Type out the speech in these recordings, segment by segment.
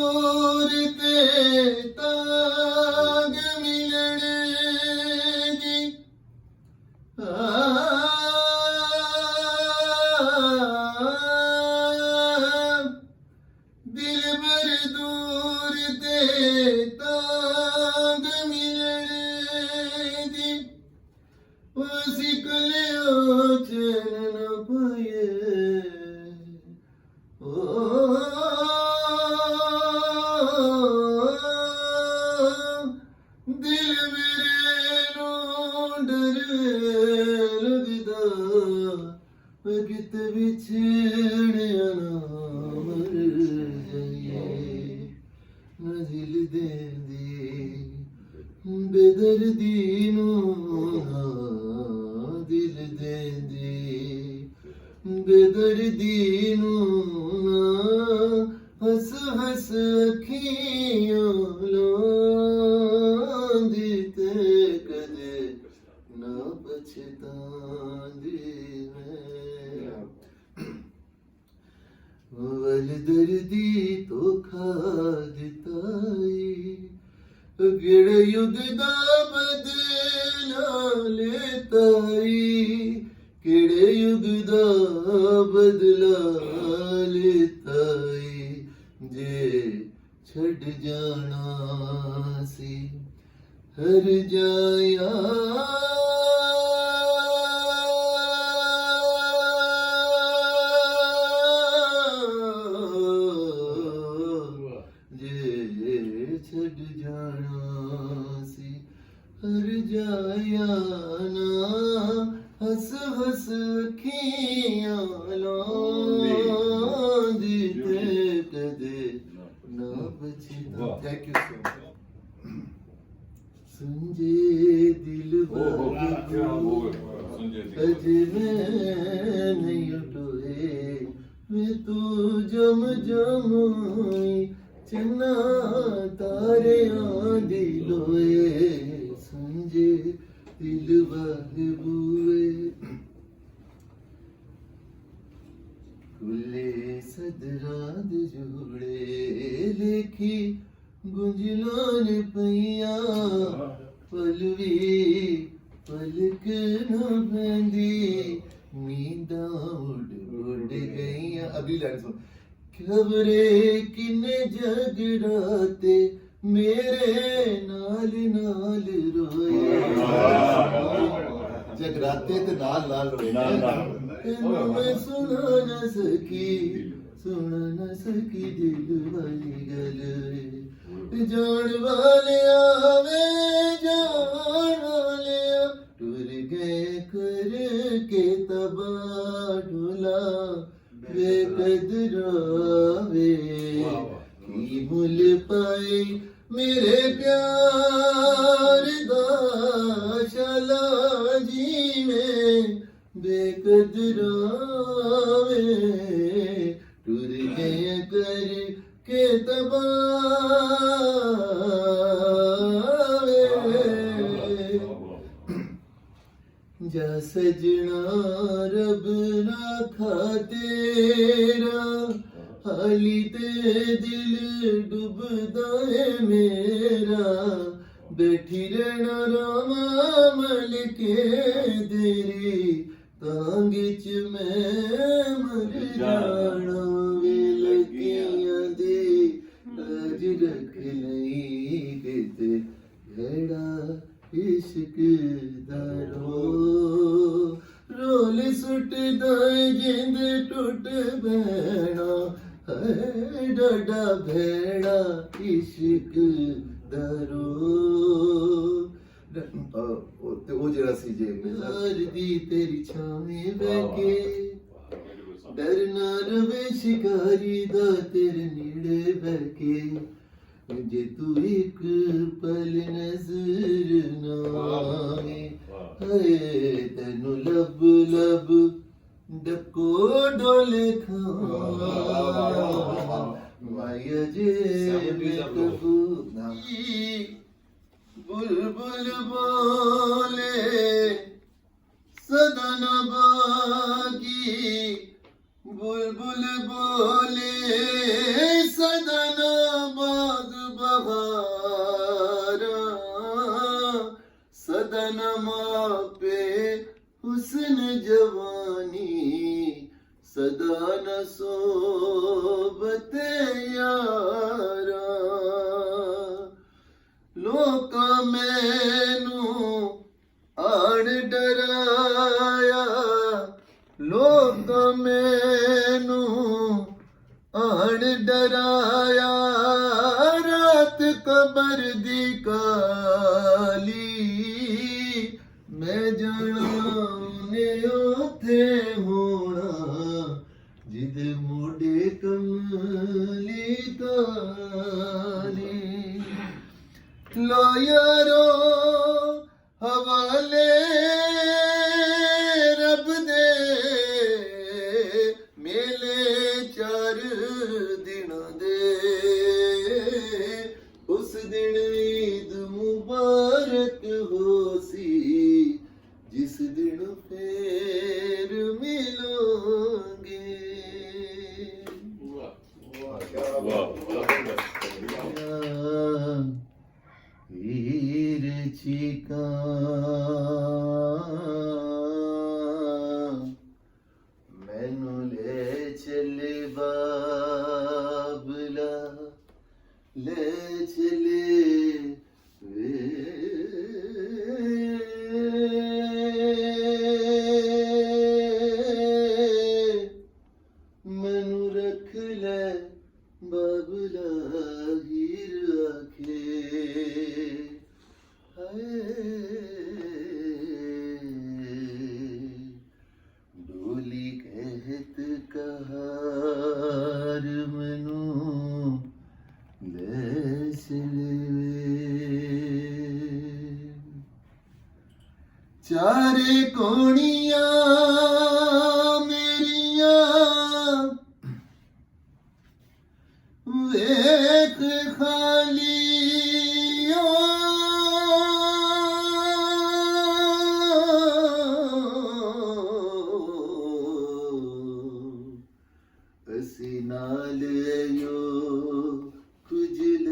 दूर ते तांग मिलने दी दिल भर दूर ते तांग मिलने दी उसी कलियों चैन न पाए दिल मेरे नू डर लगदा कित विछड़िया ना मर जाइए न दिल देंदी बेदर्दी नू ना दिल देंदी बेदर्दी नू ना हस हस अखियां लांदी ते कदे ना पछतांदी मैं वल दर्दी तो खा दिताई गिड़ युग दा बदला लेताई किड़े युग दा बदला लेताई जे छड़ जाना सी हर जाया जे छड़ जाना सी हर जाया ना हस हस अखियां लांदी ते कदे ना बचदा थैंक यू सो मच सुंजे दिल अजे मैं नहीं टोए मैं तू जम जम चन्ना तारे आंदी लोए सुंजे दिल वाले बुए खुले सदराद जोड़े लेखी गुंजलान पैया पलवी पलक न बंदी नींदा उड़ उड़ गईया अगली लाइन सुन खबरे किने जगराते मेरे नाल नाल रोए जगराते ते नाल नाल रोए मैं सुना न सकी दिल वाली गल जान वाले आवे जान वाले टुर गए कर के तबा ढोला बेकदरावे की मुल पाए मेरे प्यार दा शाला जी में बेकदरावे टुर गए कर के तबावे जा सजना रब ना खा तेरा हाली ते दिल डुबदा है मेरा बैठी रहना रामा मल के तेरी तांग च मैं मर जाना वे लगियां दे लाज रख लई किते घड़ा इश्क दा रोल सुटदा जिंद टुट बैणा है डाडा भेड़ा इश्क दा ਉਹ ਜਿਹੜਾ ਸੀ ਜੇ ਦੀ ਤੇਰੀ ਛਾਵੇਂ ਬਹਿ ਕੇ ਡਰ ਨਾ ਰਵੇ ਸ਼ਿਕਾਰੀ ਦਾ ਤੇਰੇ ਨੇੜੇ ਬਹਿ ਕੇ ਜੇ ਤੂੰ ਇੱਕ ਪਲ ਨਜ਼ਰ ਨਾ ਆਵੇ ਹਏ ਤੈਨੂੰ ਲੱਭ ਲੱਭ ਡਕੋ ਡੋਲੇ ਖਾਂ ਮਾਇਆ ਜੇ ਬੇਕਬੂ ਨਾ बुलबुल बोले सदन बागी बुलबुल बोले सदन न मापे हुस्न जवानी सदा न सोबते यारा लोका मैनू आड़ डराया लोका मैनू आड़ डराया रात कबर दी काली मैं जाना ने उथे होना जिदे मोड़े कमली ताली लो यारो हवाले रब दे मेले 4 दिन दे उस दिन ईद मुबारक होसी जिस दिन फिर मिलोगे वीर चिका मैनू ले चले बाबला ले चले वे मैनू रख ले बाबला हीर आखे डोली कहत कहार मनु देश चारे कोणिया मेरिया वेख खाली असी नाल यो खुजल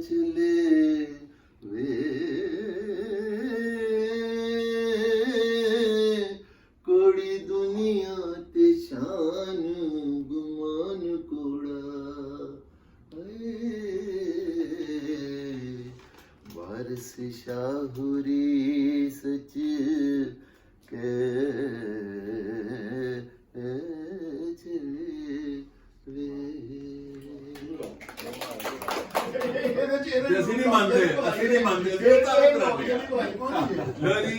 चले वे कोड़ी दुनिया ते शान गुमान कोड़ा वारस शाहुरी सच के ਅਸੀਂ ਨਹੀਂ ਮੰਨਦੇ ਅਸੀਂ ਨਹੀਂ ਮੰਨਦੇ ਅਸੀਂ ਤਾਂ ਕਰਾਂਗੇ ਲੋ ਜੀ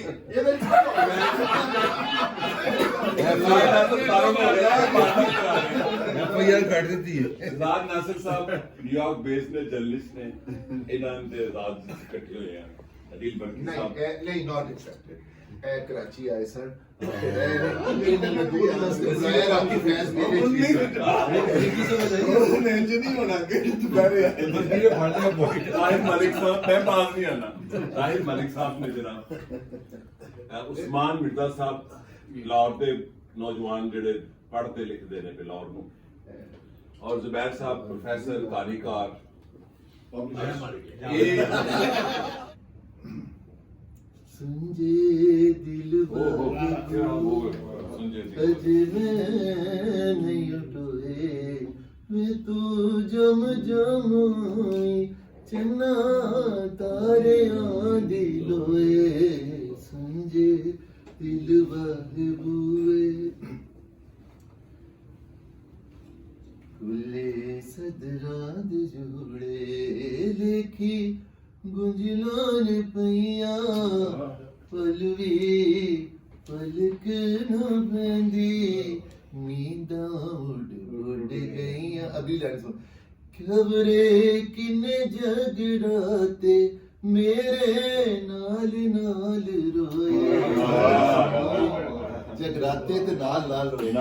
ਐਫਆਈਆਰ ਕੱਢ ਦਿੱਤੀ ਹੈ ਸਰਦਾਰ ਨਾਸਿਰ ਸਾਹਿਬ ਨਿਊਯਾਰਕ ਬੇਸ ਨੇ ਜਰਨਲਿਸਟ ਨੇ ਇਹਨਾਂ ਦੇ ਆਜ਼ਾਦ ਇਕੱਠੇ ਹੋਏ ਆ ਅਦੀਲ ਬਰਕੀ ਸਾਹਿਬ नहीं नॉट एक्सेप्टेड कराची आए सर आपकी फैंस मेरे नहीं होना दोपहरे ताहिर मलिक साहब मैं बात नहीं आना ताहिर मलिक साहब ने जनाब उस्मान मिर्जा साहब लाहौर के नौजवान जेडे पढ़ते लिखते ने लाहौर ਨੂੰ और जुबैर साहब प्रोफेसर कारीकार संजे दिल नहीं उठोए मैं तू जम जम चन्ना तारे दिलोए संजे दिल बुए खुले सदराद जोड़े लेखी गुंजलान पैया पलवी पलक न बंदी नींदा उड़ उड़ गईया अगली लाइन सुन खबरे किने जगराते मेरे नाल नाल रोए जगराते ते नाल नाल रोए